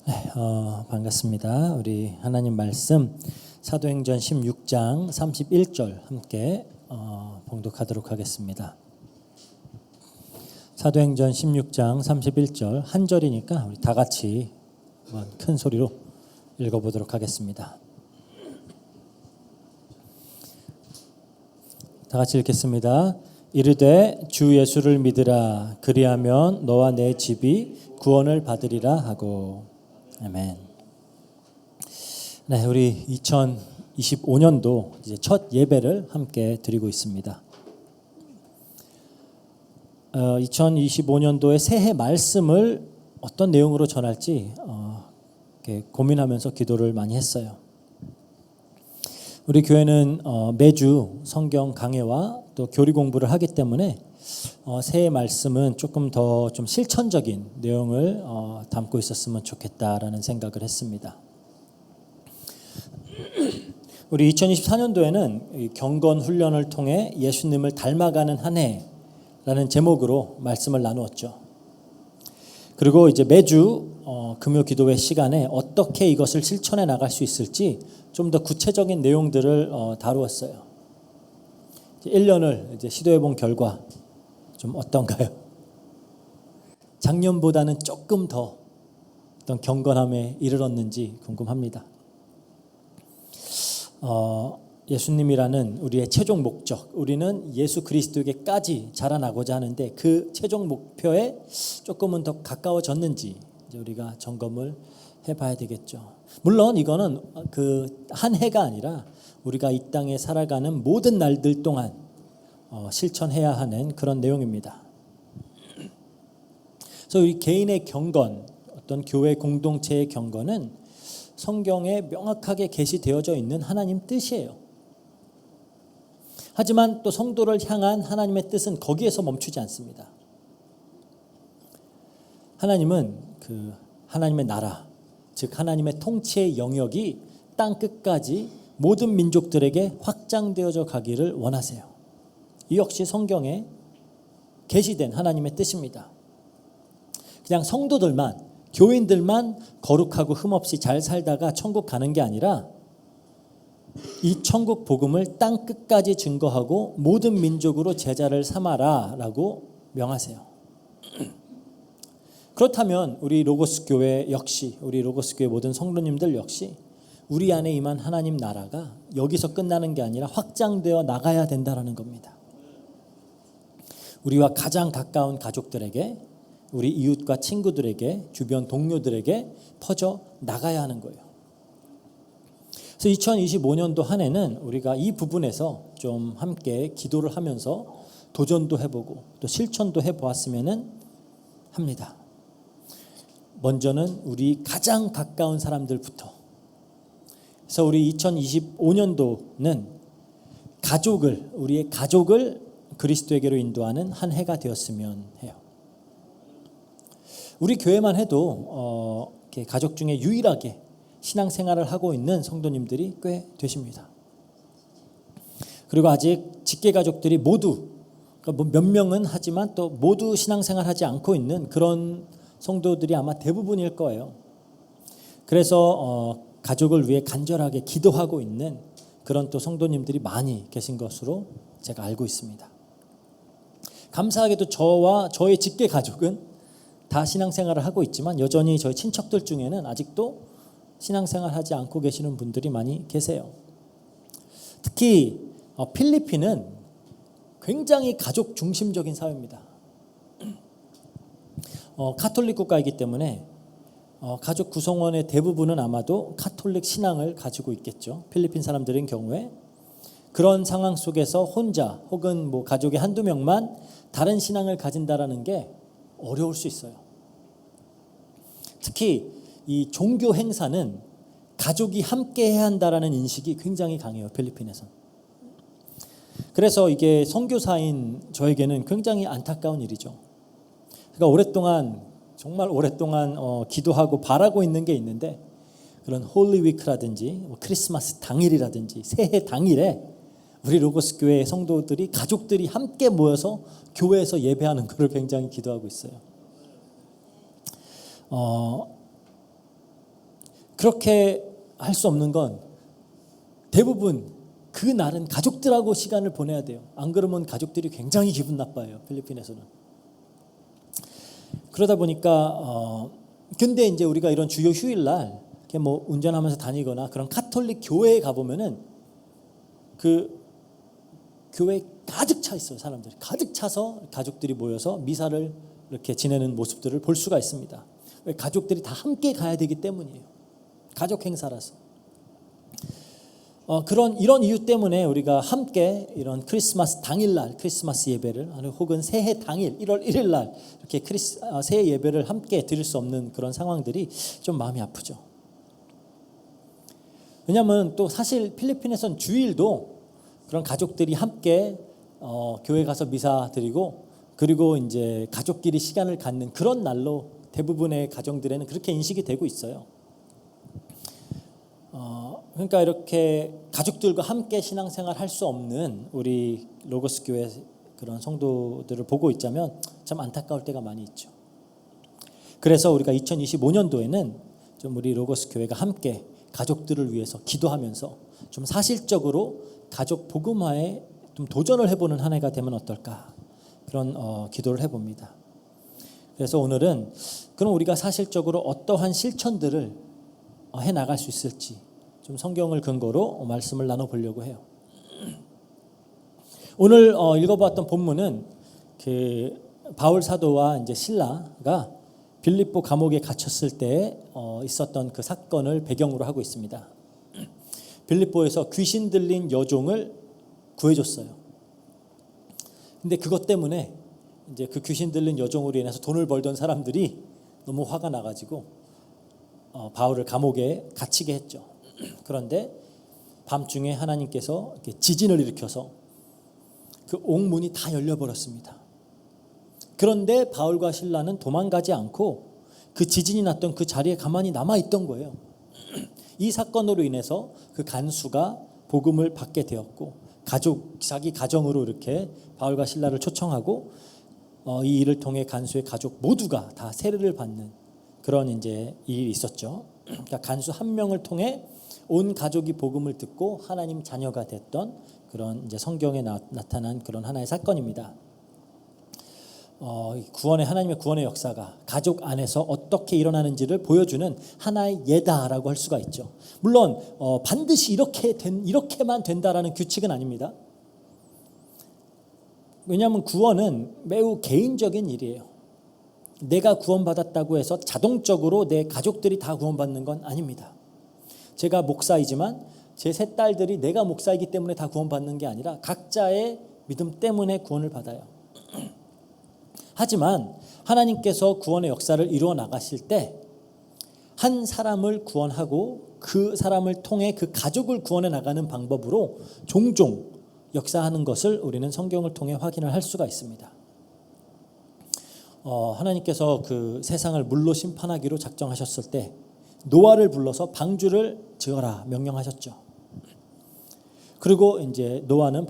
반갑습니다. 우리 하나님 말씀 사도행전 16장 31절 함께 봉독하도록 하겠습니다. 사도행전 16장 31절 한 절이니까 우리 다 같이 큰 소리로 읽어보도록 하겠습니다. 다 같이 읽겠습니다. 이르되 주 예수를 믿으라. 그리하면 너와 내 집이 구원을 받으리라 하고. 아멘. 네, 우리 2025년도 이제 첫 예배를 함께 드리고 있습니다. 2025년도의 새해 말씀을 어떤 내용으로 전할지 이렇게 고민하면서 기도를 많이 했어요. 우리 교회는 매주 성경 강해와 또 교리 공부를 하기 때문에 새해 말씀은 조금 더 좀 실천적인 내용을 담고 있었으면 좋겠다라는 생각을 했습니다. 우리 2024년도에는 경건 훈련을 통해 예수님을 닮아가는 한 해라는 제목으로 말씀을 나누었죠. 그리고 이제 매주 금요 기도회 시간에 어떻게 이것을 실천해 나갈 수 있을지 좀 더 구체적인 내용들을 다루었어요. 1년을 이제 시도해 본 결과 좀 어떤가요? 작년보다는 조금 더 어떤 경건함에 이르렀는지 궁금합니다. 예수님이라는 우리의 최종 목적, 우리는 예수 그리스도에게까지 자라나고자 하는데 그 최종 목표에 조금은 더 가까워졌는지 이제 우리가 점검을 해봐야 되겠죠. 물론 이거는 그 한 해가 아니라 우리가 이 땅에 살아가는 모든 날들 동안 실천해야 하는 그런 내용입니다. 그래서 우리 개인의 경건, 어떤 교회 공동체의 경건은 성경에 명확하게 계시되어져 있는 하나님 뜻이에요. 하지만 또 성도를 향한 하나님의 뜻은 거기에서 멈추지 않습니다. 하나님은 그 하나님의 나라, 즉 하나님의 통치의 영역이 땅 끝까지 모든 민족들에게 확장되어져 가기를 원하세요. 이 역시 성경에 계시된 하나님의 뜻입니다. 그냥 성도들만, 교인들만 거룩하고 흠없이 잘 살다가 천국 가는 게 아니라 이 천국 복음을 땅 끝까지 증거하고 모든 민족으로 제자를 삼아라 라고 명하세요. 그렇다면 우리 로고스 교회 역시, 우리 로고스 교회 모든 성도님들 역시 우리 안에 임한 하나님 나라가 여기서 끝나는 게 아니라 확장되어 나가야 된다는 겁니다. 우리와 가장 가까운 가족들에게, 우리 이웃과 친구들에게, 주변 동료들에게 퍼져 나가야 하는 거예요. 그래서 2025년도 한 해는 우리가 이 부분에서 좀 함께 기도를 하면서 도전도 해보고 또 실천도 해보았으면 합니다. 먼저는 우리 가장 가까운 사람들부터. 그래서 우리 2025년도는 우리의 가족을 그리스도에게로 인도하는 한 해가 되었으면 해요. 우리 교회만 해도 가족 중에 유일하게 신앙생활을 하고 있는 성도님들이 꽤 되십니다. 그리고 아직 직계가족들이 모두, 몇 명은 하지만 또 모두 신앙생활하지 않고 있는 그런 성도들이 아마 대부분일 거예요. 그래서 가족을 위해 간절하게 기도하고 있는 그런 또 성도님들이 많이 계신 것으로 제가 알고 있습니다. 감사하게도 저와 저의 직계 가족은 다 신앙생활을 하고 있지만 여전히 저희 친척들 중에는 아직도 신앙생활하지 않고 계시는 분들이 많이 계세요. 특히 필리핀은 굉장히 가족 중심적인 사회입니다. 카톨릭 국가이기 때문에 가족 구성원의 대부분은 아마도 카톨릭 신앙을 가지고 있겠죠. 필리핀 사람들인 경우에 그런 상황 속에서 혼자 혹은 뭐 가족의 한두 명만 다른 신앙을 가진다라는 게 어려울 수 있어요. 특히 이 종교 행사는 가족이 함께 해야 한다라는 인식이 굉장히 강해요. 필리핀에서. 그래서 이게 선교사인 저에게는 굉장히 안타까운 일이죠. 그러니까 정말 오랫동안 기도하고 바라고 있는 게 있는데 그런 홀리 위크라든지 크리스마스 당일이라든지 새해 당일에 우리 로고스 교회 성도들이 가족들이 함께 모여서 교회에서 예배하는 것을 굉장히 기도하고 있어요. 그렇게 할 수 없는 건 대부분 그 날은 가족들하고 시간을 보내야 돼요. 안 그러면 가족들이 굉장히 기분 나빠요. 필리핀에서는. 그러다 보니까 근데 이제 우리가 이런 주요 휴일날 이렇게 뭐 운전하면서 다니거나 그런 카톨릭 교회에 가보면은 그 교회에 가득 차 있어요. 사람들이 가득 차서 가족들이 모여서 미사를 이렇게 지내는 모습들을 볼 수가 있습니다. 왜? 가족들이 다 함께 가야 되기 때문이에요. 가족 행사라서. 이런 이유 때문에 우리가 함께 이런 크리스마스 당일날 크리스마스 예배를 혹은 새해 당일 1월 1일 날 이렇게 새해 예배를 함께 드릴 수 없는 그런 상황들이 좀 마음이 아프죠. 왜냐하면 또 사실 필리핀에선 주일도 그런 가족들이 함께 교회 가서 미사 드리고 그리고 이제 가족끼리 시간을 갖는 그런 날로 대부분의 가정들에는 그렇게 인식이 되고 있어요. 그러니까 이렇게 가족들과 함께 신앙생활 할 수 없는 우리 로고스 교회 그런 성도들을 보고 있자면 참 안타까울 때가 많이 있죠. 그래서 우리가 2025년도에는 좀 우리 로고스 교회가 함께 가족들을 위해서 기도하면서 좀 사실적으로 가족 복음화에 좀 도전을 해보는 한 해가 되면 어떨까 그런 기도를 해봅니다. 그래서 오늘은 그럼 우리가 사실적으로 어떠한 실천들을 해 나갈 수 있을지 좀 성경을 근거로 말씀을 나눠보려고 해요. 오늘 읽어봤던 본문은 그 바울 사도와 이제 실라가 빌립보 감옥에 갇혔을 때 있었던 그 사건을 배경으로 하고 있습니다. 빌립보에서 귀신 들린 여종을 구해줬어요. 근데 그것 때문에 이제 그 귀신 들린 여종으로 인해서 돈을 벌던 사람들이 너무 화가 나가지고 바울을 감옥에 갇히게 했죠. 그런데 밤중에 하나님께서 이렇게 지진을 일으켜서 그 옥문이 다 열려버렸습니다. 그런데 바울과 실라는 도망가지 않고 그 지진이 났던 그 자리에 가만히 남아있던 거예요. 이 사건으로 인해서 그 간수가 복음을 받게 되었고 자기 가정으로 이렇게 바울과 실라를 초청하고 이 일을 통해 간수의 가족 모두가 다 세례를 받는 그런 이제 일이 있었죠. 그러니까 간수 한 명을 통해 온 가족이 복음을 듣고 하나님 자녀가 됐던 그런 이제 성경에 나타난 그런 하나의 사건입니다. 하나님의 구원의 역사가 가족 안에서 어떻게 일어나는지를 보여주는 하나의 예다라고 할 수가 있죠. 물론 반드시 이렇게만 된다라는 규칙은 아닙니다. 왜냐하면 구원은 매우 개인적인 일이에요. 내가 구원받았다고 해서 자동적으로 내 가족들이 다 구원받는 건 아닙니다. 제가 목사이지만 제 세 딸들이 내가 목사이기 때문에 다 구원받는 게 아니라 각자의 믿음 때문에 구원을 받아요. 하지만 하나님께서 구원의 역사를 이루어 나가실 때 한 사람을 구원하고 그 사람을 통해 그 가족을 구원해 나가는 방법으로 종종 역사하는 것을 우리는 성경을 통해 확인을 할 수가 있습니다. 하나님께서 그 세상을 물로 심판하기로 작정하셨을 때 노아를 불러서 방주를 지어라 명령하셨죠. 그리고 이제 노아는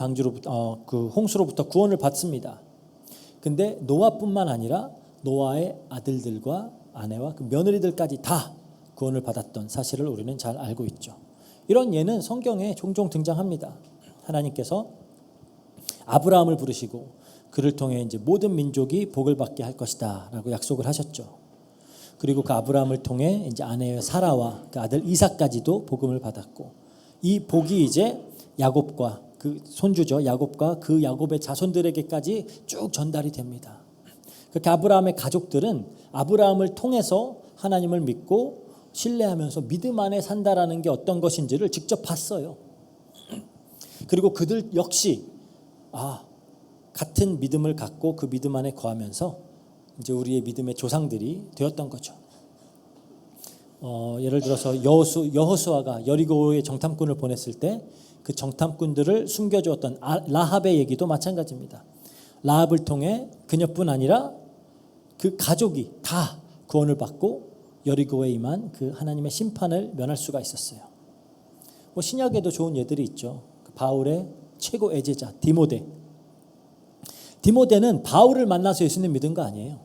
그 홍수로부터 구원을 받습니다. 근데 노아뿐만 아니라 노아의 아들들과 아내와 그 며느리들까지 다 구원을 받았던 사실을 우리는 잘 알고 있죠. 이런 예는 성경에 종종 등장합니다. 하나님께서 아브라함을 부르시고 그를 통해 이제 모든 민족이 복을 받게 할 것이다라고 약속을 하셨죠. 그리고 그 아브라함을 통해 이제 아내의 사라와 그 아들 이삭까지도 복음을 받았고 이 복이 이제 야곱과 그 손주죠. 야곱과 그 야곱의 자손들에게까지 쭉 전달이 됩니다. 그렇게 아브라함의 가족들은 아브라함을 통해서 하나님을 믿고 신뢰하면서 믿음 안에 산다라는 게 어떤 것인지를 직접 봤어요. 그리고 그들 역시 같은 믿음을 갖고 그 믿음 안에 거하면서 이제 우리의 믿음의 조상들이 되었던 거죠. 예를 들어서 여호수아가 여리고의 정탐꾼을 보냈을 때 그 정탐꾼들을 숨겨주었던 라합의 얘기도 마찬가지입니다. 라합을 통해 그녀뿐 아니라 그 가족이 다 구원을 받고 여리고에 임한 그 하나님의 심판을 면할 수가 있었어요. 신약에도 좋은 예들이 있죠. 바울의 최고 애제자 디모데는 바울을 만나서 예수님 믿은 거 아니에요.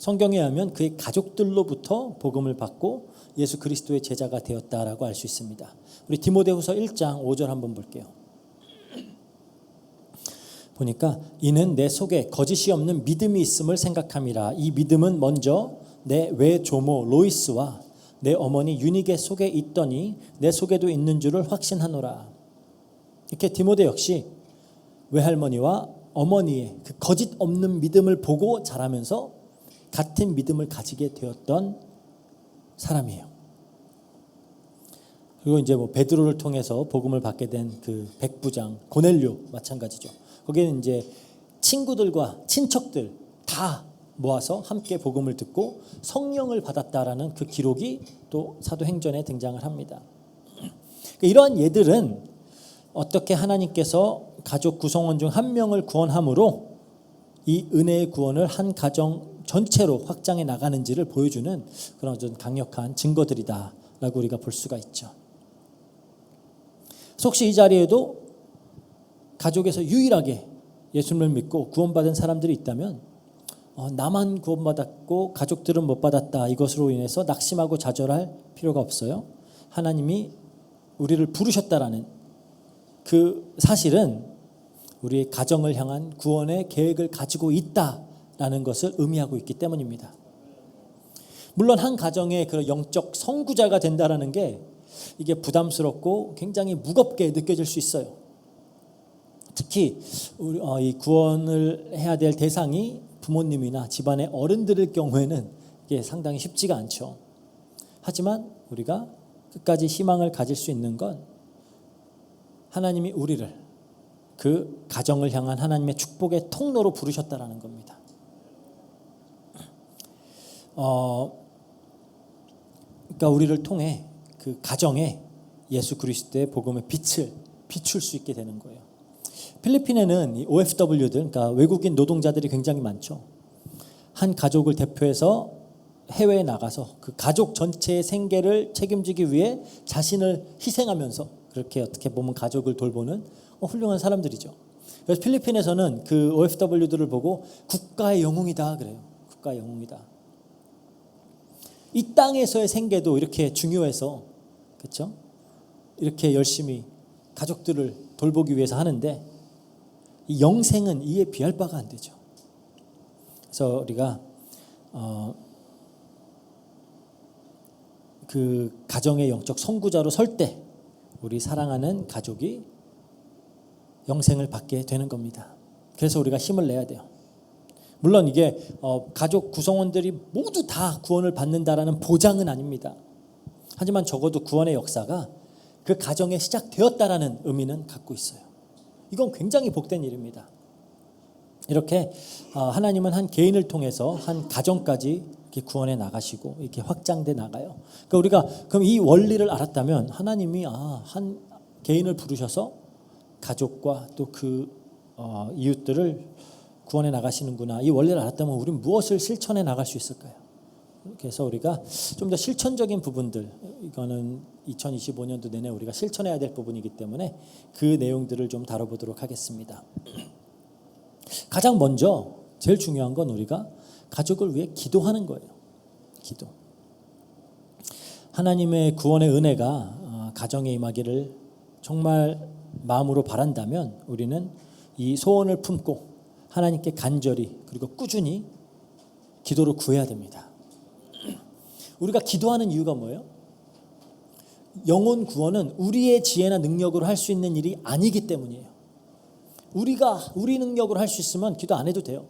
성경에 의하면 그의 가족들로부터 복음을 받고 예수 그리스도의 제자가 되었다라고 알 수 있습니다. 우리 디모데후서 1장 5절 한번 볼게요. 보니까 이는 내 속에 거짓이 없는 믿음이 있음을 생각함이라. 이 믿음은 먼저 내 외조모 로이스와 내 어머니 유니게 속에 있더니 내 속에도 있는 줄을 확신하노라. 이렇게 디모데 역시 외할머니와 어머니의 그 거짓 없는 믿음을 보고 자라면서 같은 믿음을 가지게 되었던 사람이에요. 그리고 이제 뭐 베드로를 통해서 복음을 받게 된 그 백부장 고넬료 마찬가지죠. 거기는 이제 친구들과 친척들 다 모아서 함께 복음을 듣고 성령을 받았다라는 그 기록이 또 사도행전에 등장을 합니다. 이러한 예들은 어떻게 하나님께서 가족 구성원 중 한 명을 구원함으로 이 은혜의 구원을 한 가정 전체로 확장해 나가는지를 보여주는 그런 좀 강력한 증거들이다라고 우리가 볼 수가 있죠. 혹시 이 자리에도 가족에서 유일하게 예수님을 믿고 구원받은 사람들이 있다면 나만 구원받았고 가족들은 못 받았다, 이것으로 인해서 낙심하고 좌절할 필요가 없어요. 하나님이 우리를 부르셨다라는 그 사실은 우리의 가정을 향한 구원의 계획을 가지고 있다라는 것을 의미하고 있기 때문입니다. 물론 한 가정의 그런 영적 선구자가 된다라는 게 이게 부담스럽고 굉장히 무겁게 느껴질 수 있어요. 특히 이 구원을 해야 될 대상이 부모님이나 집안의 어른들일 경우에는 이게 상당히 쉽지가 않죠. 하지만 우리가 끝까지 희망을 가질 수 있는 건 하나님이 우리를 그 가정을 향한 하나님의 축복의 통로로 부르셨다라는 겁니다. 그러니까 우리를 통해 그 가정에 예수 그리스도의 복음의 빛을 비출 수 있게 되는 거예요. 필리핀에는 이 OFW들, 그러니까 외국인 노동자들이 굉장히 많죠. 한 가족을 대표해서 해외에 나가서 그 가족 전체의 생계를 책임지기 위해 자신을 희생하면서 그렇게 어떻게 보면 가족을 돌보는 훌륭한 사람들이죠. 그래서 필리핀에서는 그 OFW들을 보고 국가의 영웅이다 그래요. 국가의 영웅이다. 이 땅에서의 생계도 이렇게 중요해서, 그렇죠? 이렇게 열심히 가족들을 돌보기 위해서 하는데 이 영생은 이에 비할 바가 안 되죠. 그래서 우리가 그 가정의 영적 선구자로 설 때 우리 사랑하는 가족이 영생을 받게 되는 겁니다. 그래서 우리가 힘을 내야 돼요. 물론 이게 가족 구성원들이 모두 다 구원을 받는다라는 보장은 아닙니다. 하지만 적어도 구원의 역사가 그 가정에 시작되었다라는 의미는 갖고 있어요. 이건 굉장히 복된 일입니다. 이렇게 하나님은 한 개인을 통해서 한 가정까지 이렇게 구원해 나가시고 이렇게 확장돼 나가요. 그러니까 우리가 그럼 이 원리를 알았다면 하나님이 한 개인을 부르셔서 가족과 또 그 이웃들을 구원해 나가시는구나, 이 원리를 알았다면 우리는 무엇을 실천해 나갈 수 있을까요? 그래서 우리가 좀 더 실천적인 부분들, 이거는 2025년도 내내 우리가 실천해야 될 부분이기 때문에 그 내용들을 좀 다뤄보도록 하겠습니다. 가장 먼저 제일 중요한 건 우리가 가족을 위해 기도하는 거예요. 기도. 하나님의 구원의 은혜가 가정에 임하기를 정말 마음으로 바란다면 우리는 이 소원을 품고 하나님께 간절히 그리고 꾸준히 기도를 구해야 됩니다. 우리가 기도하는 이유가 뭐예요? 영혼 구원은 우리의 지혜나 능력으로 할 수 있는 일이 아니기 때문이에요. 우리 능력으로 할 수 있으면 기도 안 해도 돼요.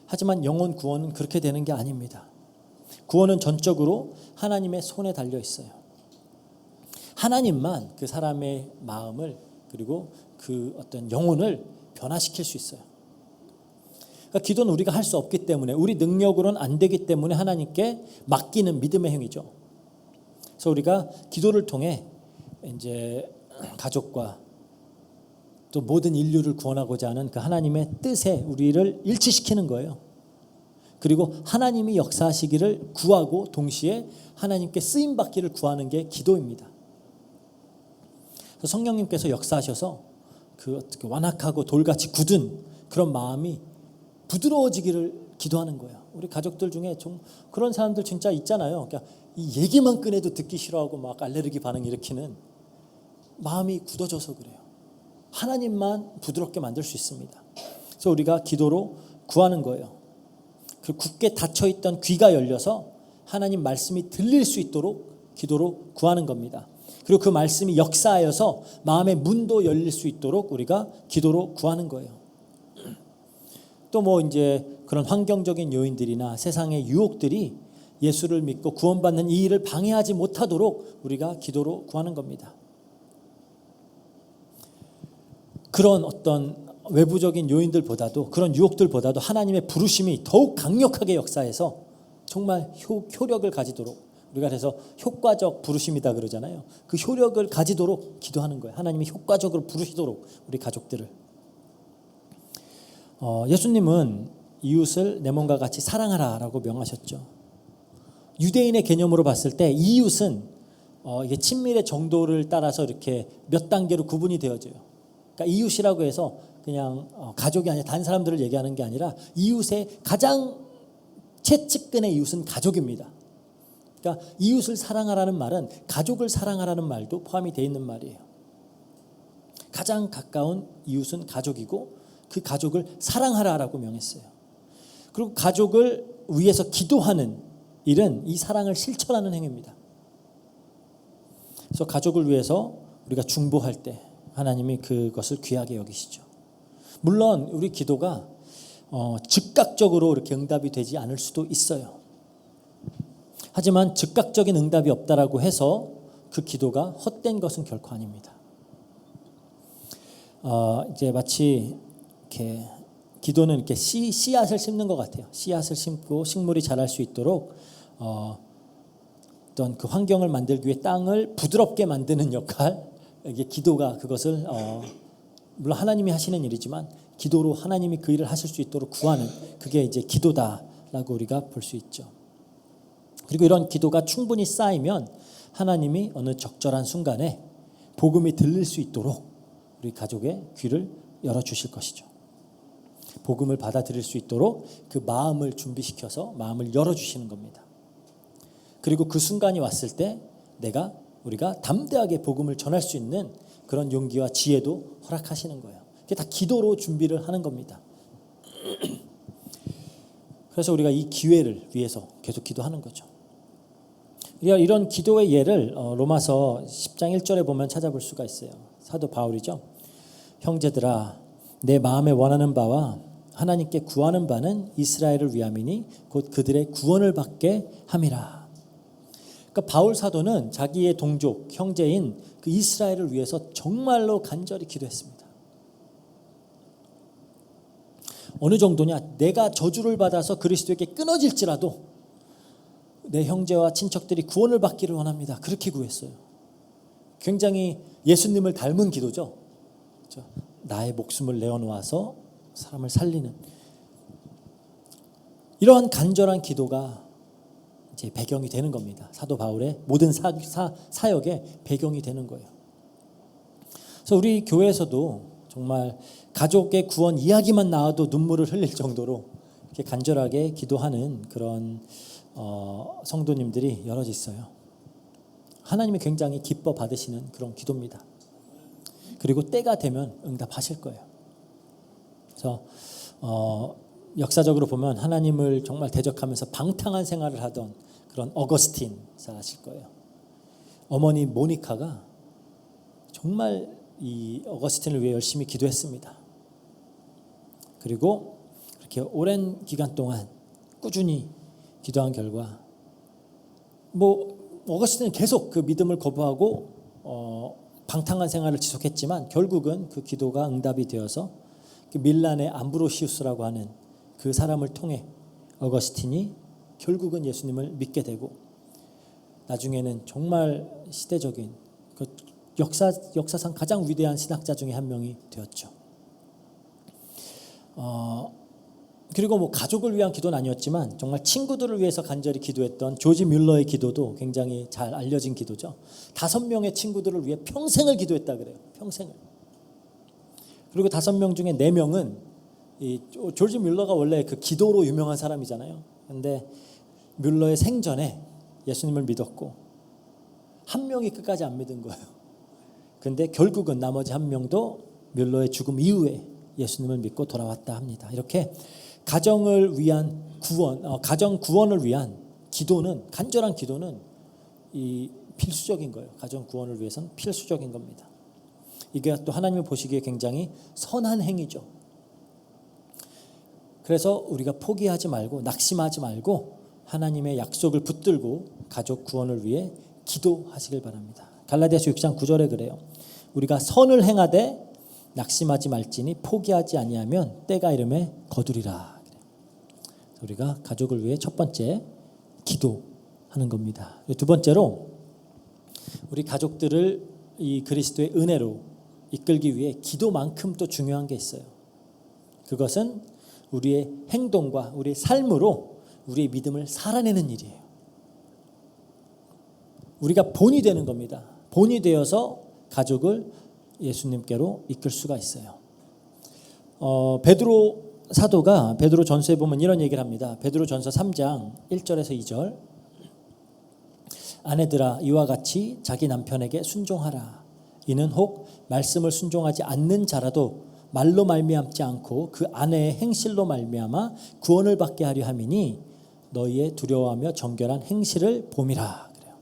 하지만 영혼 구원은 그렇게 되는 게 아닙니다. 구원은 전적으로 하나님의 손에 달려 있어요. 하나님만 그 사람의 마음을 그리고 그 어떤 영혼을 변화시킬 수 있어요. 그러니까 기도는 우리가 할 수 없기 때문에, 우리 능력으로는 안 되기 때문에 하나님께 맡기는 믿음의 행위죠. 그래서 우리가 기도를 통해 이제 가족과 또 모든 인류를 구원하고자 하는 그 하나님의 뜻에 우리를 일치시키는 거예요. 그리고 하나님이 역사하시기를 구하고 동시에 하나님께 쓰임 받기를 구하는 게 기도입니다. 그래서 성령님께서 역사하셔서 그 어떻게 완악하고 돌같이 굳은 그런 마음이 부드러워지기를 기도하는 거예요. 우리 가족들 중에 좀 그런 사람들 진짜 있잖아요. 그러니까 이 얘기만 꺼내도 듣기 싫어하고 막 알레르기 반응 일으키는, 마음이 굳어져서 그래요. 하나님만 부드럽게 만들 수 있습니다. 그래서 우리가 기도로 구하는 거예요. 그 굳게 닫혀있던 귀가 열려서 하나님 말씀이 들릴 수 있도록 기도로 구하는 겁니다. 그리고 그 말씀이 역사하여서 마음의 문도 열릴 수 있도록 우리가 기도로 구하는 거예요. 또 뭐 이제 그런 환경적인 요인들이나 세상의 유혹들이 예수를 믿고 구원받는 이 일을 방해하지 못하도록 우리가 기도로 구하는 겁니다. 그런 어떤 외부적인 요인들보다도, 그런 유혹들보다도 하나님의 부르심이 더욱 강력하게 역사해서 정말 효력을 가지도록, 우리가 그래서 효과적 부르심이다 그러잖아요. 그 효력을 가지도록 기도하는 거예요. 하나님이 효과적으로 부르시도록 우리 가족들을. 예수님은 이웃을 내 몸과 같이 사랑하라라고 명하셨죠. 유대인의 개념으로 봤을 때 이웃은 이게 친밀의 정도를 따라서 이렇게 몇 단계로 구분이 되어져요. 그러니까 이웃이라고 해서 그냥 가족이 아니라 다른 사람들을 얘기하는 게 아니라 이웃의 가장 최측근의 이웃은 가족입니다. 그러니까 이웃을 사랑하라는 말은 가족을 사랑하라는 말도 포함이 되어 있는 말이에요. 가장 가까운 이웃은 가족이고 그 가족을 사랑하라라고 명했어요. 그리고 가족을 위해서 기도하는 일은 이 사랑을 실천하는 행위입니다. 그래서 가족을 위해서 우리가 중보할 때 하나님이 그것을 귀하게 여기시죠. 물론 우리 기도가 즉각적으로 이렇게 응답이 되지 않을 수도 있어요. 하지만 즉각적인 응답이 없다라고 해서 그 기도가 헛된 것은 결코 아닙니다. 이제 마치 이렇게 기도는 이렇게 씨앗을 심는 것 같아요. 씨앗을 심고 식물이 자랄 수 있도록 어떤 그 환경을 만들기 위해 땅을 부드럽게 만드는 역할, 이게 기도가 그것을 물론 하나님이 하시는 일이지만 기도로 하나님이 그 일을 하실 수 있도록 구하는, 그게 이제 기도다라고 우리가 볼 수 있죠. 그리고 이런 기도가 충분히 쌓이면 하나님이 어느 적절한 순간에 복음이 들릴 수 있도록 우리 가족의 귀를 열어주실 것이죠. 복음을 받아들일 수 있도록 그 마음을 준비시켜서 마음을 열어주시는 겁니다. 그리고 그 순간이 왔을 때 우리가 담대하게 복음을 전할 수 있는 그런 용기와 지혜도 허락하시는 거예요. 그게 다 기도로 준비를 하는 겁니다. 그래서 우리가 이 기회를 위해서 계속 기도하는 거죠. 이런 기도의 예를 로마서 10장 1절에 보면 찾아볼 수가 있어요. 사도 바울이죠. 형제들아, 내 마음에 원하는 바와 하나님께 구하는 바는 이스라엘을 위함이니 곧 그들의 구원을 받게 함이라. 그러니까 바울 사도는 자기의 동족, 형제인 그 이스라엘을 위해서 정말로 간절히 기도했습니다. 어느 정도냐? 내가 저주를 받아서 그리스도에게 끊어질지라도 내 형제와 친척들이 구원을 받기를 원합니다. 그렇게 구했어요. 굉장히 예수님을 닮은 기도죠. 나의 목숨을 내어놓아서 사람을 살리는 이러한 간절한 기도가 이제 배경이 되는 겁니다. 사도 바울의 모든 사역의 배경이 되는 거예요. 그래서 우리 교회에서도 정말 가족의 구원 이야기만 나와도 눈물을 흘릴 정도로 이렇게 간절하게 기도하는 그런 성도님들이 여럿 있어요. 하나님이 굉장히 기뻐 받으시는 그런 기도입니다. 그리고 때가 되면 응답하실 거예요. 그래서 역사적으로 보면 하나님을 정말 대적하면서 방탕한 생활을 하던 그런 어거스틴 잘 아실 거예요. 어머니 모니카가 정말 이 어거스틴을 위해 열심히 기도했습니다. 그리고 그렇게 오랜 기간 동안 꾸준히 기도한 결과 어거스틴은 계속 그 믿음을 거부하고 방탕한 생활을 지속했지만 결국은 그 기도가 응답이 되어서 그 밀란의 암브로시우스라고 하는 그 사람을 통해 어거스틴이 결국은 예수님을 믿게 되고 나중에는 정말 시대적인 그 역사상 가장 위대한 신학자 중에 한 명이 되었죠. 그리고 가족을 위한 기도는 아니었지만 정말 친구들을 위해서 간절히 기도했던 조지 뮬러의 기도도 굉장히 잘 알려진 기도죠. 5명의 친구들을 위해 평생을 기도했다 그래요. 평생을. 그리고 5명 중에 4명은 이 조지 뮬러가 원래 그 기도로 유명한 사람이잖아요. 근데 뮬러의 생전에 예수님을 믿었고 한 명이 끝까지 안 믿은 거예요. 근데 결국은 나머지 한 명도 뮬러의 죽음 이후에 예수님을 믿고 돌아왔다 합니다. 이렇게 가정을 위한 구원, 가정 구원을 위한 기도는, 간절한 기도는 이 필수적인 거예요. 가정 구원을 위해서는 필수적인 겁니다. 이게 또 하나님이 보시기에 굉장히 선한 행위죠. 그래서 우리가 포기하지 말고 낙심하지 말고 하나님의 약속을 붙들고 가족 구원을 위해 기도하시길 바랍니다. 갈라디아서 6장 9절에 그래요. 우리가 선을 행하되 낙심하지 말지니 포기하지 아니하면 때가 이름에 거두리라. 우리가 가족을 위해 첫 번째 기도하는 겁니다. 두 번째로 우리 가족들을 이 그리스도의 은혜로 이끌기 위해 기도만큼 또 중요한 게 있어요. 그것은 우리의 행동과 우리의 삶으로 우리의 믿음을 살아내는 일이에요. 우리가 본이 되는 겁니다. 본이 되어서 가족을 예수님께로 이끌 수가 있어요. 베드로 사도가 베드로 전서에 보면 이런 얘기를 합니다. 베드로 전서 3장 1절에서 2절. 아내들아 이와 같이 자기 남편에게 순종하라. 이는 혹 말씀을 순종하지 않는 자라도 말로 말미암지 않고 그 아내의 행실로 말미암아 구원을 받게 하려 함이니 너희의 두려워하며 정결한 행실을 봄이라. 그래요.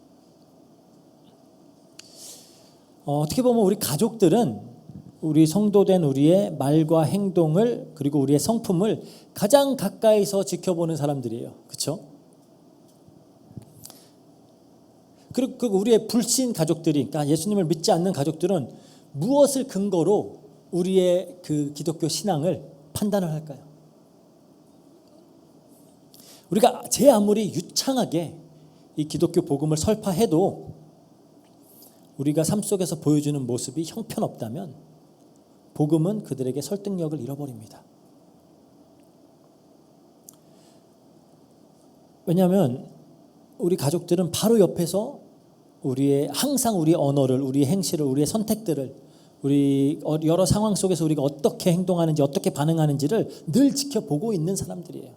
어떻게 보면 우리 가족들은 우리 성도된 우리의 말과 행동을 그리고 우리의 성품을 가장 가까이서 지켜보는 사람들이에요. 그렇죠? 그리고 우리의 불신 가족들이, 그러니까 예수님을 믿지 않는 가족들은 무엇을 근거로 우리의 그 기독교 신앙을 판단을 할까요? 우리가 제 아무리 유창하게 이 기독교 복음을 설파해도 우리가 삶 속에서 보여주는 모습이 형편없다면 복음은 그들에게 설득력을 잃어버립니다. 왜냐하면 우리 가족들은 바로 옆에서 항상 우리의 언어를, 우리의 행실을, 우리의 선택들을, 우리 여러 상황 속에서 우리가 어떻게 행동하는지, 어떻게 반응하는지를 늘 지켜보고 있는 사람들이에요.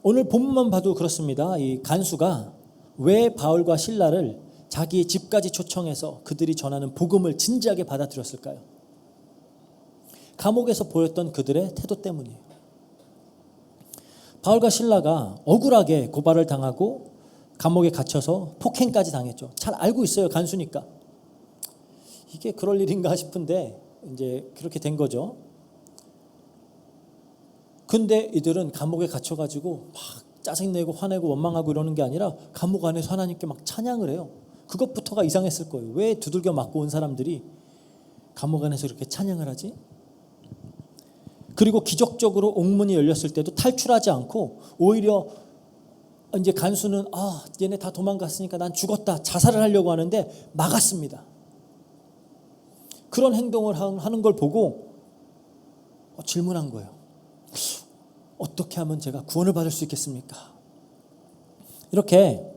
오늘 본문만 봐도 그렇습니다. 이 간수가 왜 바울과 실라를 자기 집까지 초청해서 그들이 전하는 복음을 진지하게 받아들였을까요? 감옥에서 보였던 그들의 태도 때문이에요. 바울과 실라가 억울하게 고발을 당하고 감옥에 갇혀서 폭행까지 당했죠. 잘 알고 있어요. 간수니까. 이게 그럴 일인가 싶은데 이제 그렇게 된 거죠. 근데 이들은 감옥에 갇혀가지고 막 짜증내고 화내고 원망하고 이러는 게 아니라 감옥 안에서 하나님께 막 찬양을 해요. 그것부터가 이상했을 거예요. 왜 두들겨 맞고 온 사람들이 감옥 안에서 이렇게 찬양을 하지? 그리고 기적적으로 옥문이 열렸을 때도 탈출하지 않고 오히려 이제 간수는 얘네 다 도망갔으니까 난 죽었다, 자살을 하려고 하는데 막았습니다. 그런 행동을 하는 걸 보고 질문한 거예요. 어떻게 하면 제가 구원을 받을 수 있겠습니까? 이렇게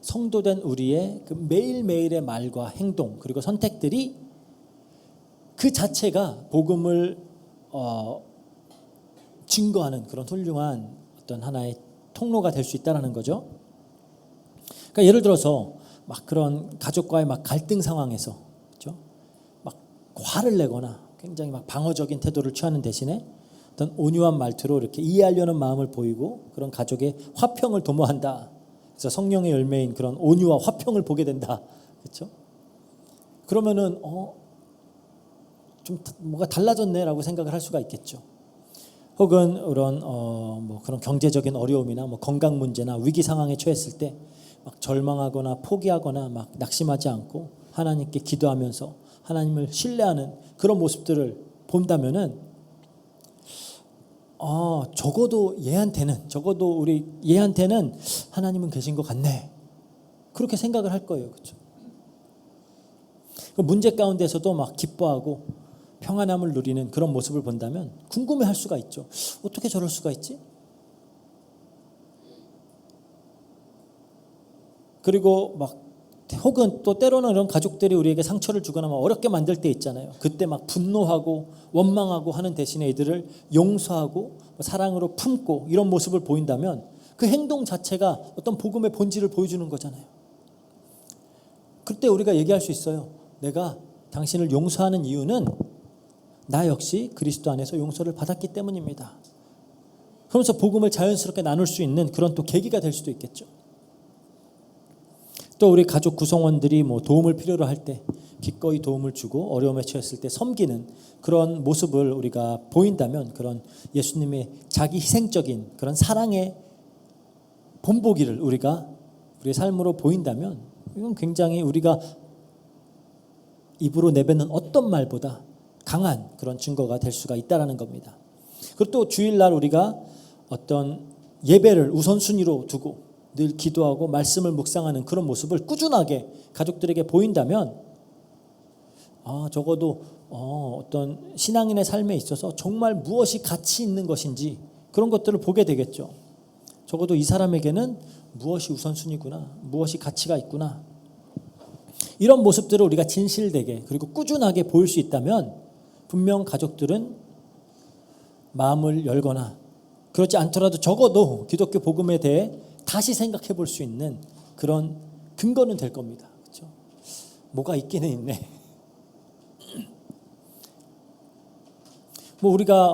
성도된 우리의 그 매일매일의 말과 행동 그리고 선택들이 그 자체가 복음을 증거하는 그런 훌륭한 어떤 하나의 통로가 될 수 있다는 거죠. 그러니까 예를 들어서 막 그런 가족과의 막 갈등 상황에서 그렇죠? 막 화를 내거나 굉장히 막 방어적인 태도를 취하는 대신에 어떤 온유한 말투로 이렇게 이해하려는 마음을 보이고 그런 가족의 화평을 도모한다. 그래서 성령의 열매인 그런 온유와 화평을 보게 된다. 그렇죠? 그러면은 좀 뭐가 달라졌네라고 생각을 할 수가 있겠죠. 혹은 그런 경제적인 어려움이나 건강 문제나 위기 상황에 처했을 때 막 절망하거나 포기하거나 막 낙심하지 않고 하나님께 기도하면서 하나님을 신뢰하는 그런 모습들을 본다면은 적어도 우리 얘한테는 하나님은 계신 것 같네. 그렇게 생각을 할 거예요. 그렇죠? 문제 가운데서도 막 기뻐하고 평안함을 누리는 그런 모습을 본다면 궁금해할 수가 있죠. 어떻게 저럴 수가 있지? 그리고 막 혹은 또 때로는 이런 가족들이 우리에게 상처를 주거나 막 어렵게 만들 때 있잖아요. 그때 막 분노하고 원망하고 하는 대신에 이들을 용서하고 사랑으로 품고 이런 모습을 보인다면 그 행동 자체가 어떤 복음의 본질을 보여주는 거잖아요. 그때 우리가 얘기할 수 있어요. 내가 당신을 용서하는 이유는 나 역시 그리스도 안에서 용서를 받았기 때문입니다. 그러면서 복음을 자연스럽게 나눌 수 있는 그런 또 계기가 될 수도 있겠죠. 또 우리 가족 구성원들이 도움을 필요로 할 때 기꺼이 도움을 주고 어려움에 처했을 때 섬기는 그런 모습을 우리가 보인다면, 그런 예수님의 자기 희생적인 그런 사랑의 본보기를 우리가 우리의 삶으로 보인다면, 이건 굉장히 우리가 입으로 내뱉는 어떤 말보다 강한 그런 증거가 될 수가 있다라는 겁니다. 그리고 또 주일날 우리가 어떤 예배를 우선순위로 두고 늘 기도하고 말씀을 묵상하는 그런 모습을 꾸준하게 가족들에게 보인다면, 적어도 어떤 신앙인의 삶에 있어서 정말 무엇이 가치 있는 것인지 그런 것들을 보게 되겠죠. 적어도 이 사람에게는 무엇이 우선순위구나, 무엇이 가치가 있구나, 이런 모습들을 우리가 진실되게 그리고 꾸준하게 보일 수 있다면 분명 가족들은 마음을 열거나, 그렇지 않더라도 적어도 기독교 복음에 대해 다시 생각해 볼 수 있는 그런 근거는 될 겁니다. 그렇죠? 뭐가 있기는 있네. 우리가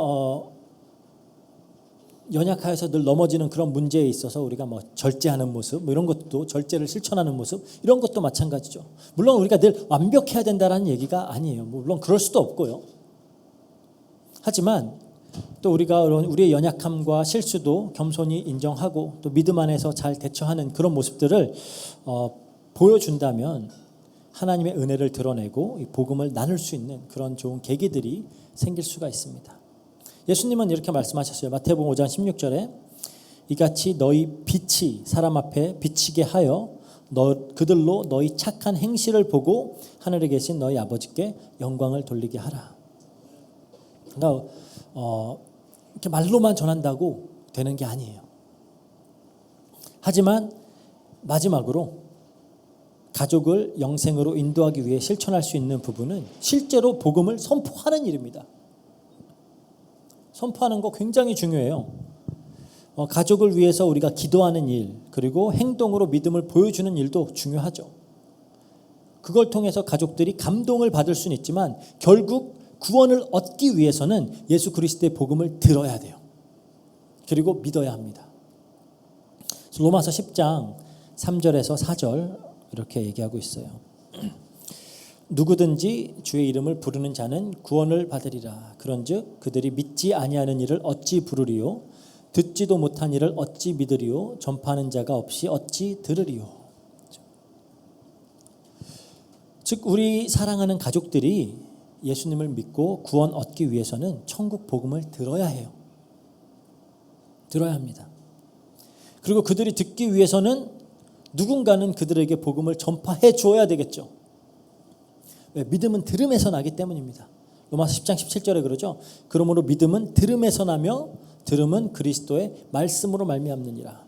연약하여서 늘 넘어지는 그런 문제에 있어서 우리가 절제하는 모습, 이런 것도, 절제를 실천하는 모습, 이런 것도 마찬가지죠. 물론 우리가 늘 완벽해야 된다는 얘기가 아니에요. 물론 그럴 수도 없고요. 하지만 또 우리가 우리의 연약함과 실수도 겸손히 인정하고 또 믿음 안에서 잘 대처하는 그런 모습들을 보여준다면 하나님의 은혜를 드러내고 이 복음을 나눌 수 있는 그런 좋은 계기들이 생길 수가 있습니다. 예수님은 이렇게 말씀하셨어요. 마태복음 5장 16절에 이같이 너희 빛이 사람 앞에 비치게 하여 그들로 너희 착한 행실을 보고 하늘에 계신 너희 아버지께 영광을 돌리게 하라. 그러니까 이렇게 말로만 전한다고 되는 게 아니에요. 하지만 마지막으로 가족을 영생으로 인도하기 위해 실천할 수 있는 부분은 실제로 복음을 선포하는 일입니다. 선포하는 거 굉장히 중요해요. 가족을 위해서 우리가 기도하는 일, 그리고 행동으로 믿음을 보여주는 일도 중요하죠. 그걸 통해서 가족들이 감동을 받을 수는 있지만 결국 구원을 얻기 위해서는 예수 그리스도의 복음을 들어야 돼요. 그리고 믿어야 합니다. 로마서 10장 3절에서 4절 이렇게 얘기하고 있어요. 누구든지 주의 이름을 부르는 자는 구원을 받으리라. 그런즉 그들이 믿지 아니하는 일을 어찌 부르리요? 듣지도 못한 일을 어찌 믿으리요? 전파하는 자가 없이 어찌 들으리요? 즉 우리 사랑하는 가족들이 예수님을 믿고 구원 얻기 위해서는 천국 복음을 들어야 해요. 들어야 합니다. 그리고 그들이 듣기 위해서는 누군가는 그들에게 복음을 전파해 주어야 되겠죠. 왜? 믿음은 들음에서 나기 때문입니다. 로마서 10장 17절에 그러죠. 그러므로 믿음은 들음에서 나며 들음은 그리스도의 말씀으로 말미암느니라.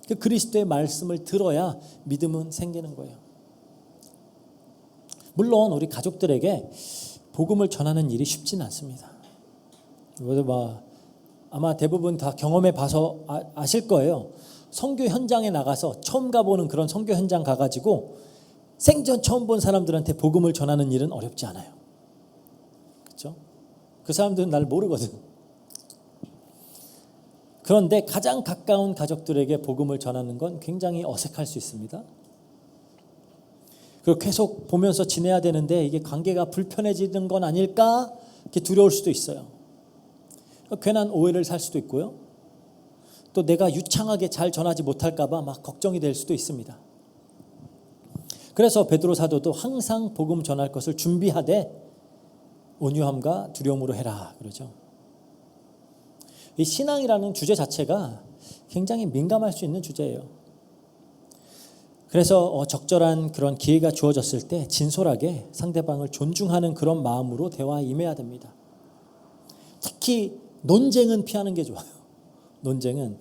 그 그리스도의 말씀을 들어야 믿음은 생기는 거예요. 물론 우리 가족들에게 복음을 전하는 일이 쉽지는 않습니다. 아마 대부분 다 경험해 봐서 아실 거예요. 선교 현장에 나가서 처음 가보는 그런 선교 현장 가가지고 생전 처음 본 사람들한테 복음을 전하는 일은 어렵지 않아요. 그렇죠? 그 사람들은 날 모르거든. 그런데 가장 가까운 가족들에게 복음을 전하는 건 굉장히 어색할 수 있습니다. 그리고 계속 보면서 지내야 되는데 이게 관계가 불편해지는 건 아닐까? 이렇게 두려울 수도 있어요. 괜한 오해를 살 수도 있고요. 또 내가 유창하게 잘 전하지 못할까 봐 막 걱정이 될 수도 있습니다. 그래서 베드로 사도도 항상 복음 전할 것을 준비하되 온유함과 두려움으로 해라 그러죠. 이 신앙이라는 주제 자체가 굉장히 민감할 수 있는 주제예요. 그래서 적절한 그런 기회가 주어졌을 때 진솔하게 상대방을 존중하는 그런 마음으로 대화에 임해야 됩니다. 특히 논쟁은 피하는 게 좋아요. 논쟁은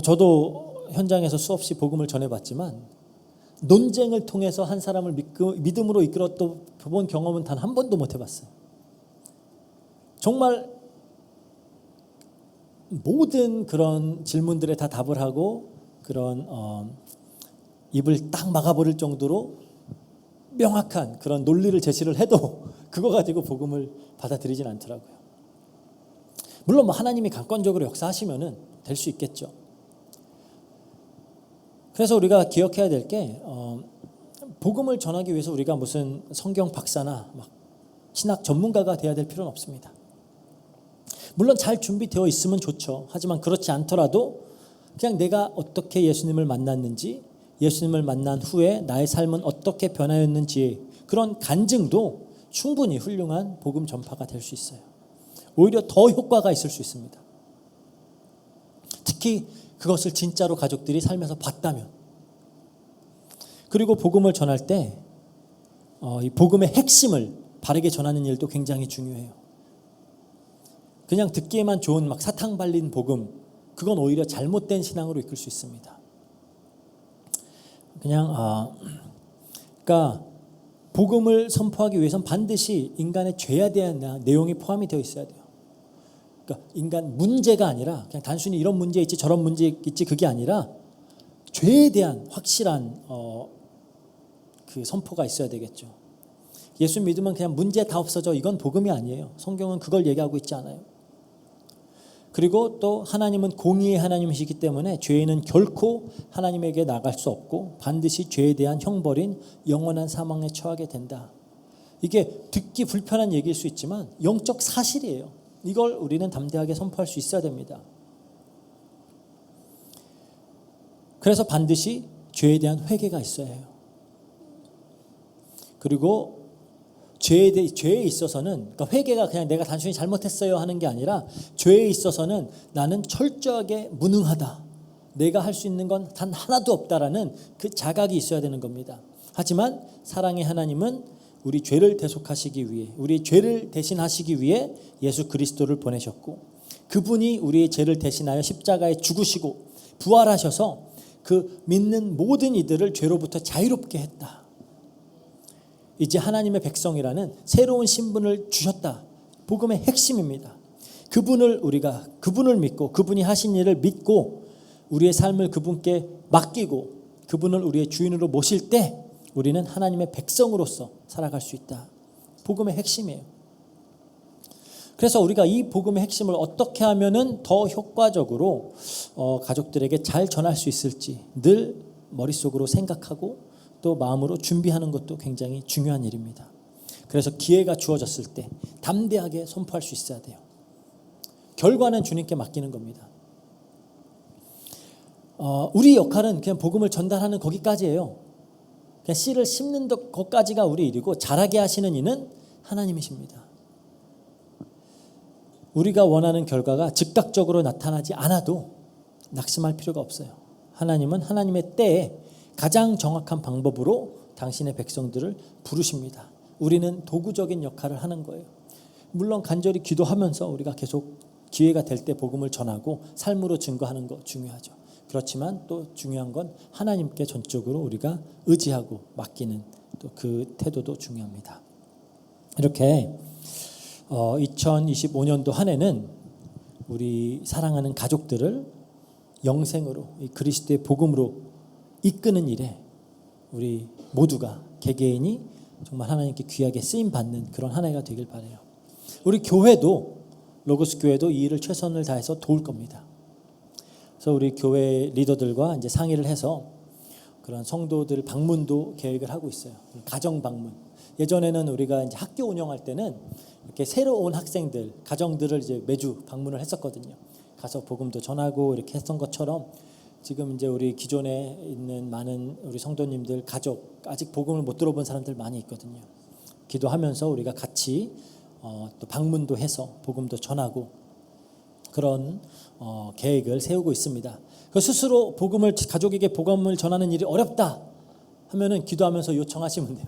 저도 현장에서 수없이 복음을 전해봤지만 논쟁을 통해서 한 사람을 믿음으로 이끌었던 본 경험은 단 한 번도 못 해봤어요. 정말 모든 그런 질문들에 다 답을 하고 그런 입을 딱 막아버릴 정도로 명확한 그런 논리를 제시를 해도 그거 가지고 복음을 받아들이진 않더라고요. 물론 뭐 하나님이 강권적으로 역사하시면은 될 수 있겠죠. 그래서 우리가 기억해야 될 게 복음을 전하기 위해서 우리가 무슨 성경 박사나 막 신학 전문가가 돼야 될 필요는 없습니다. 물론 잘 준비되어 있으면 좋죠. 하지만 그렇지 않더라도 그냥 내가 어떻게 예수님을 만났는지, 예수님을 만난 후에 나의 삶은 어떻게 변하였는지 그런 간증도 충분히 훌륭한 복음 전파가 될 수 있어요. 오히려 더 효과가 있을 수 있습니다. 특히 그것을 진짜로 가족들이 살면서 봤다면. 그리고 복음을 전할 때 이 복음의 핵심을 바르게 전하는 일도 굉장히 중요해요. 그냥 듣기에만 좋은 막 사탕 발린 복음, 그건 오히려 잘못된 신앙으로 이끌 수 있습니다. 그러니까 복음을 선포하기 위해선 반드시 인간의 죄에 대한 내용이 포함이 되어 있어야 돼요. 그러니까 인간 문제가 아니라 그냥 단순히 이런 문제 있지 저런 문제 있지 그게 아니라 죄에 대한 확실한 그 선포가 있어야 되겠죠. 예수 믿으면 그냥 문제 다 없어져, 이건 복음이 아니에요. 성경은 그걸 얘기하고 있지 않아요. 그리고 또 하나님은 공의의 하나님이시기 때문에 죄인은 결코 하나님에게 나갈 수 없고 반드시 죄에 대한 형벌인 영원한 사망에 처하게 된다. 이게 듣기 불편한 얘기일 수 있지만 영적 사실이에요. 이걸 우리는 담대하게 선포할 수 있어야 됩니다. 그래서 반드시 죄에 대한 회개가 있어야 해요. 그리고 죄에 있어서는, 그러니까 회개가 그냥 내가 단순히 잘못했어요 하는 게 아니라 죄에 있어서는 나는 철저하게 무능하다, 내가 할 수 있는 건 단 하나도 없다라는 그 자각이 있어야 되는 겁니다. 하지만 사랑의 하나님은 우리 죄를 대속하시기 위해, 우리 죄를 대신하시기 위해 예수 그리스도를 보내셨고, 그분이 우리의 죄를 대신하여 십자가에 죽으시고 부활하셔서 그 믿는 모든 이들을 죄로부터 자유롭게 했다. 이제 하나님의 백성이라는 새로운 신분을 주셨다. 복음의 핵심입니다. 그분을 믿고 그분이 하신 일을 믿고 우리의 삶을 그분께 맡기고 그분을 우리의 주인으로 모실 때 우리는 하나님의 백성으로서 살아갈 수 있다. 복음의 핵심이에요. 그래서 우리가 이 복음의 핵심을 어떻게 하면은 더 효과적으로 가족들에게 잘 전할 수 있을지 늘 머릿속으로 생각하고 또 마음으로 준비하는 것도 굉장히 중요한 일입니다. 그래서 기회가 주어졌을 때 담대하게 선포할 수 있어야 돼요. 결과는 주님께 맡기는 겁니다. 우리 역할은 그냥 복음을 전달하는 거기까지예요. 그냥 씨를 심는 것까지가 우리 일이고 자라게 하시는 이는 하나님이십니다. 우리가 원하는 결과가 즉각적으로 나타나지 않아도 낙심할 필요가 없어요. 하나님은 하나님의 때에 가장 정확한 방법으로 당신의 백성들을 부르십니다. 우리는 도구적인 역할을 하는 거예요. 물론 간절히 기도하면서 우리가 계속 기회가 될 때 복음을 전하고 삶으로 증거하는 거 중요하죠. 그렇지만 또 중요한 건 하나님께 전적으로 우리가 의지하고 맡기는 또 그 태도도 중요합니다. 이렇게 2025년도 한 해는 우리 사랑하는 가족들을 영생으로 이 그리스도의 복음으로 이끄는 일에 우리 모두가 개개인이 정말 하나님께 귀하게 쓰임 받는 그런 한 해가 되길 바라요. 우리 교회도 로고스 교회도 이 일을 최선을 다해서 도울 겁니다. 그래서 우리 교회 리더들과 이제 상의를 해서 그런 성도들 방문도 계획을 하고 있어요. 가정 방문. 예전에는 우리가 이제 학교 운영할 때는 이렇게 새로 온 학생들, 가정들을 이제 매주 방문을 했었거든요. 가서 복음도 전하고 이렇게 했던 것처럼 지금 이제 우리 기존에 있는 많은 우리 성도님들 가족 아직 복음을 못 들어본 사람들 많이 있거든요. 기도하면서 우리가 같이 또 방문도 해서 복음도 전하고 그런 계획을 세우고 있습니다. 그 스스로 가족에게 복음을 전하는 일이 어렵다 하면은 기도하면서 요청하시면 돼요.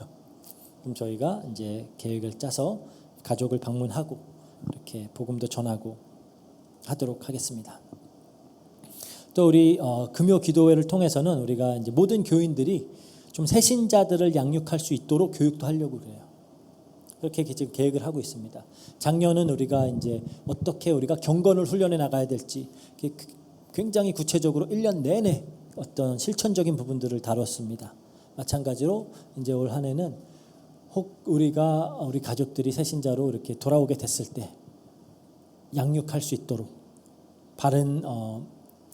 그럼 저희가 이제 계획을 짜서 가족을 방문하고 이렇게 복음도 전하고 하도록 하겠습니다. 또 우리 금요 기도회를 통해서는 우리가 이제 모든 교인들이 좀 새신자들을 양육할 수 있도록 교육도 하려고 그래요. 그렇게 지금 계획을 하고 있습니다. 작년은 우리가 이제 어떻게 우리가 경건을 훈련해 나가야 될지 굉장히 구체적으로 1년 내내 어떤 실천적인 부분들을 다뤘습니다. 마찬가지로 이제 올 한 해는 혹 우리 가족들이 새신자로 이렇게 돌아오게 됐을 때 양육할 수 있도록 바른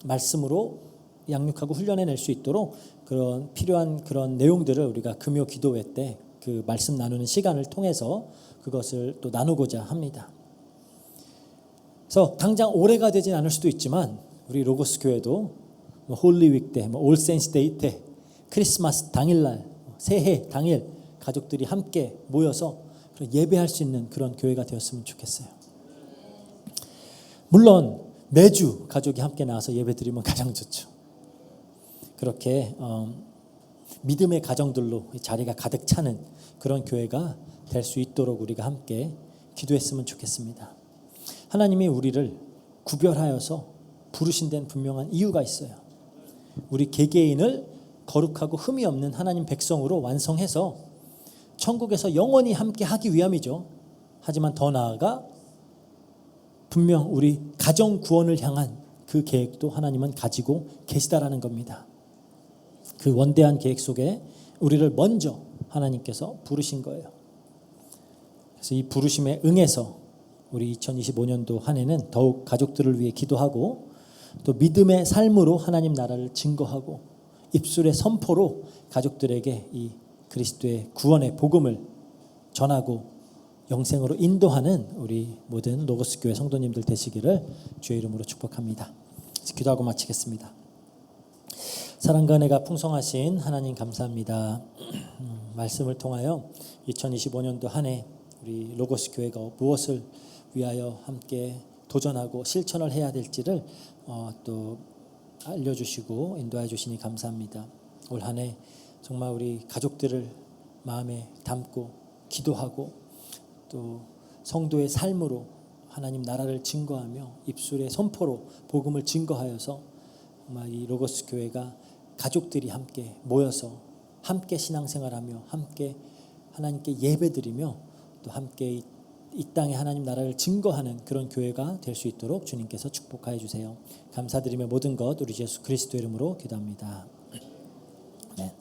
말씀으로 양육하고 훈련해낼 수 있도록 그런 필요한 그런 내용들을 우리가 금요 기도회 때 그 말씀 나누는 시간을 통해서 그것을 또 나누고자 합니다. 그래서 당장 올해가 되진 않을 수도 있지만 우리 로고스 교회도 홀리윅 때, 올 세인스 데이 때, 크리스마스 당일날, 새해 당일 가족들이 함께 모여서 예배할 수 있는 그런 교회가 되었으면 좋겠어요. 물론 매주 가족이 함께 나와서 예배드리면 가장 좋죠. 그렇게 믿음의 가정들로 자리가 가득 차는 그런 교회가 될 수 있도록 우리가 함께 기도했으면 좋겠습니다. 하나님이 우리를 구별하여서 부르신 데는 분명한 이유가 있어요. 우리 개개인을 거룩하고 흠이 없는 하나님 백성으로 완성해서 천국에서 영원히 함께 하기 위함이죠. 하지만 더 나아가 분명 우리 가정 구원을 향한 그 계획도 하나님은 가지고 계시다라는 겁니다. 그 원대한 계획 속에 우리를 먼저 하나님께서 부르신 거예요. 그래서 이 부르심에 응해서 우리 2025년도 한 해는 더욱 가족들을 위해 기도하고 또 믿음의 삶으로 하나님 나라를 증거하고 입술의 선포로 가족들에게 이 그리스도의 구원의 복음을 전하고 영생으로 인도하는 우리 모든 로고스 교회 성도님들 되시기를 주의 이름으로 축복합니다. 기도하고 마치겠습니다. 사랑과 은혜가 풍성하신 하나님 감사합니다. 말씀을 통하여 2025년도 한 해 우리 로고스 교회가 무엇을 위하여 함께 도전하고 실천을 해야 될지를 또 알려주시고 인도해 주시니 감사합니다. 올 한 해 정말 우리 가족들을 마음에 담고 기도하고 또 성도의 삶으로 하나님 나라를 증거하며 입술의 선포로 복음을 증거하여서 정말 이 로고스 교회가 가족들이 함께 모여서 함께 신앙생활하며 함께 하나님께 예배드리며 또 함께 이 땅에 하나님 나라를 증거하는 그런 교회가 될 수 있도록 주님께서 축복하여 주세요. 감사드리며 모든 것 우리 예수 그리스도 이름으로 기도합니다. 네.